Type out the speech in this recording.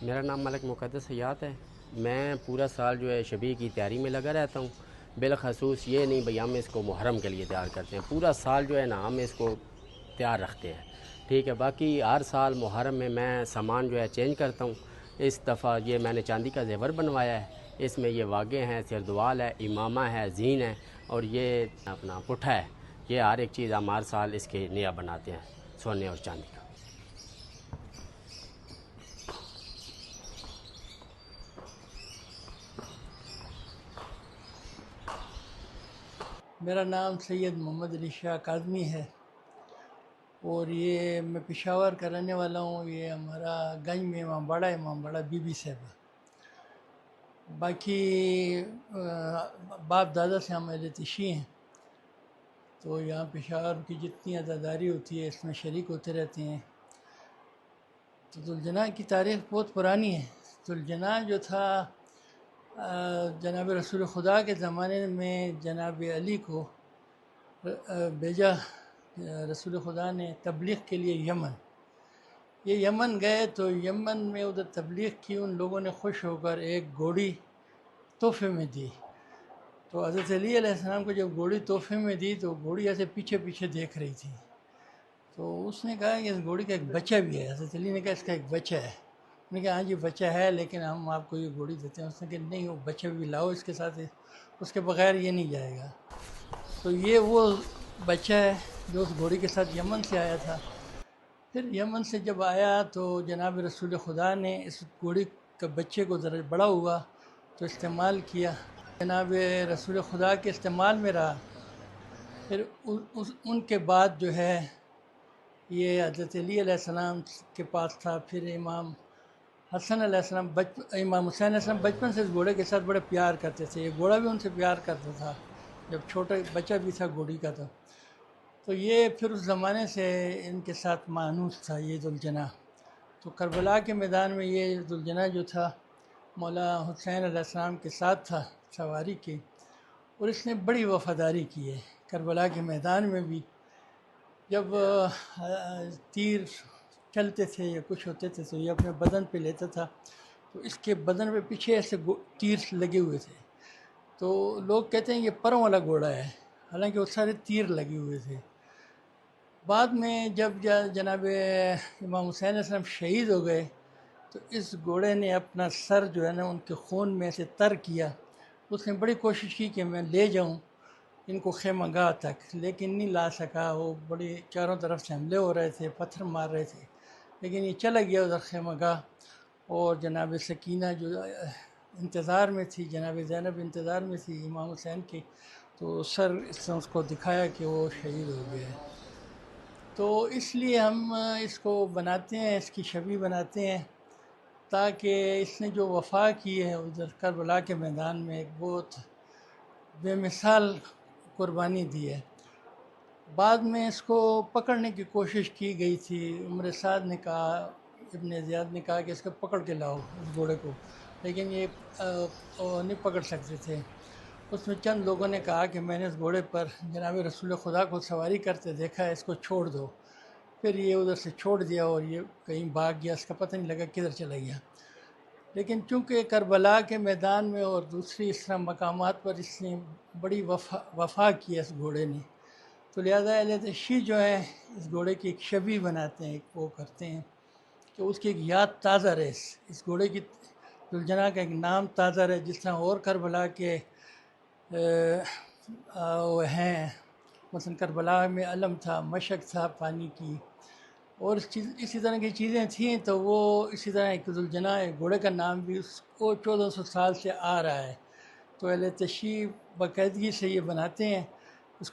میرا نام ملک مقدس حیات ہے۔ میں پورا سال جو ہے شبیہ کی تیاری میں لگا رہتا ہوں۔ بالخصوص یہ نہیں بھئی ہم اس کو محرم کے لیے تیار کرتے ہیں، پورا سال جو ہے نا ہم اس کو تیار رکھتے ہیں، ٹھیک ہے۔ باقی ہر سال محرم میں سامان جو ہے چینج کرتا ہوں۔ اس دفعہ یہ میں نے چاندی کا زیور بنوایا ہے، اس میں یہ واگے ہیں، سردوال ہے، امامہ ہے، زین ہے، اور یہ اپنا پٹھا ہے۔ یہ ہر ایک چیز ہم ہر سال اس کے نیا بناتے ہیں، سونے اور چاندی کا۔ میرا نام سید محمد علی شاہ کاظمی ہے اور یہ میں پشاور کا رہنے والا ہوں۔ یہ ہمارا گنج میں امام باڑہ بی بی صاحب۔ باقی باپ دادا سے ہم اہل تشیع ہیں، تو یہاں پشاور کی جتنی عزاداری ہوتی ہے اس میں شریک ہوتے رہتے ہیں۔ تو ذوالجناح کی تاریخ بہت پرانی ہے۔ ذوالجناح جو تھا جناب رسول خدا کے زمانے میں جناب علی کو بھیجا رسول خدا نے تبلیغ کے لیے یمن۔ یہ یمن گئے تو یمن میں ادھر تبلیغ کی، ان لوگوں نے خوش ہو کر ایک گھوڑی تحفے میں دی۔ تو حضرت علی علیہ السلام کو جب گھوڑی تحفے میں دی تو گھوڑی ایسے پیچھے پیچھے دیکھ رہی تھی، تو اس نے کہا کہ اس گھوڑی کا ایک بچہ بھی ہے۔ حضرت علی نے کہا اس کا ایک بچہ ہے۔ انہوں نے کہا ہاں جی بچہ ہے، لیکن ہم آپ کو یہ گھوڑی دیتے ہیں۔ اس نے کہا نہیں، وہ بچہ بھی لاؤ اس کے ساتھ، اس کے بغیر یہ نہیں جائے گا۔ تو یہ وہ بچہ ہے جو اس گھوڑی کے ساتھ یمن سے آیا تھا۔ پھر یمن سے جب آیا تو جناب رسول خدا نے اس گھوڑی کا بچے کو ذرا بڑا ہوا تو استعمال کیا، جناب رسول خدا کے استعمال میں رہا۔ پھر ان کے بعد جو ہے یہ حضرت علی علیہ السلام کے پاس تھا۔ پھر امام حسن علیہ السلام امام حسین علیہ السلام بچپن سے اس گھوڑے کے ساتھ بڑے پیار کرتے تھے، یہ گھوڑا بھی ان سے پیار کرتا تھا، جب چھوٹا بچہ بھی تھا گھوڑی کا تو یہ پھر اس زمانے سے ان کے ساتھ مانوس تھا یہ ذوالجناح۔ تو کربلا کے میدان میں یہ ذوالجناح جو تھا مولا حسین علیہ السلام کے ساتھ تھا سواری کی، اور اس نے بڑی وفاداری کی ہے کربلا کے میدان میں بھی۔ جب تیر چلتے تھے یا کچھ ہوتے تھے تو یہ اپنے بدن پہ لیتا تھا، تو اس کے بدن پہ پیچھے ایسے تیر لگے ہوئے تھے، تو لوگ کہتے ہیں یہ پروں والا گھوڑا ہے، حالانکہ وہ سارے تیر لگے ہوئے تھے۔ بعد میں جب جناب امام حسین علیہ السلام شہید ہو گئے تو اس گھوڑے نے اپنا سر جو ہے نا ان کے خون میں سے تر کیا۔ اس نے بڑی کوشش کی کہ میں لے جاؤں ان کو خیمہ گاہ تک، لیکن نہیں لا سکا۔ وہ بڑی چاروں طرف سے حملے ہو رہے تھے، پتھر مار رہے تھے، لیکن یہ چلا گیا ادھر خیمہ گاہ۔ اور جناب سکینہ جو انتظار میں تھی، جناب زینب انتظار میں تھی امام حسین کی، تو سر اس کو دکھایا کہ وہ شہید ہو گیا ہے۔ تو اس لیے ہم اس کو بناتے ہیں، اس کی شبیہ بناتے ہیں، تاکہ اس نے جو وفا کی ہے ادھر کربلا کے میدان میں ایک بہت بے مثال قربانی دی ہے۔ بعد میں اس کو پکڑنے کی کوشش کی گئی تھی، عمر سعد نے کہا، ابن زیاد نے کہا کہ اس کو پکڑ کے لاؤ اس گھوڑے کو، لیکن یہ نہیں پکڑ سکتے تھے۔ اس میں چند لوگوں نے کہا کہ میں نے اس گھوڑے پر جناب رسول خدا کو سواری کرتے دیکھا ہے، اس کو چھوڑ دو۔ پھر یہ ادھر سے چھوڑ دیا اور یہ کہیں بھاگ گیا، اس کا پتہ نہیں لگا کدھر چلا گیا۔ لیکن چونکہ کربلا کے میدان میں اور دوسری اس طرح مقامات پر اس نے بڑی وفا کی ہے اس گھوڑے نے، تو لہذا اہل تشیع جو ہے اس گھوڑے کی ایک شبیہ بناتے ہیں، ایک وہ کرتے ہیں کہ اس کی ایک یاد تازہ رہے، اس گھوڑے کی ذوالجناح کا ایک نام تازہ رہے، جس طرح اور کربلا کے وہ ہیں، مثلا کربلا میں علم تھا، مشق تھا پانی کی، اور اسی طرح کی چیزیں تھیں، تو وہ اسی طرح ایک ذوالجناح گھوڑے کا نام بھی اس کو 1400 سال سے آ رہا ہے۔ تو اہل تشیع باقاعدگی سے یہ بناتے ہیں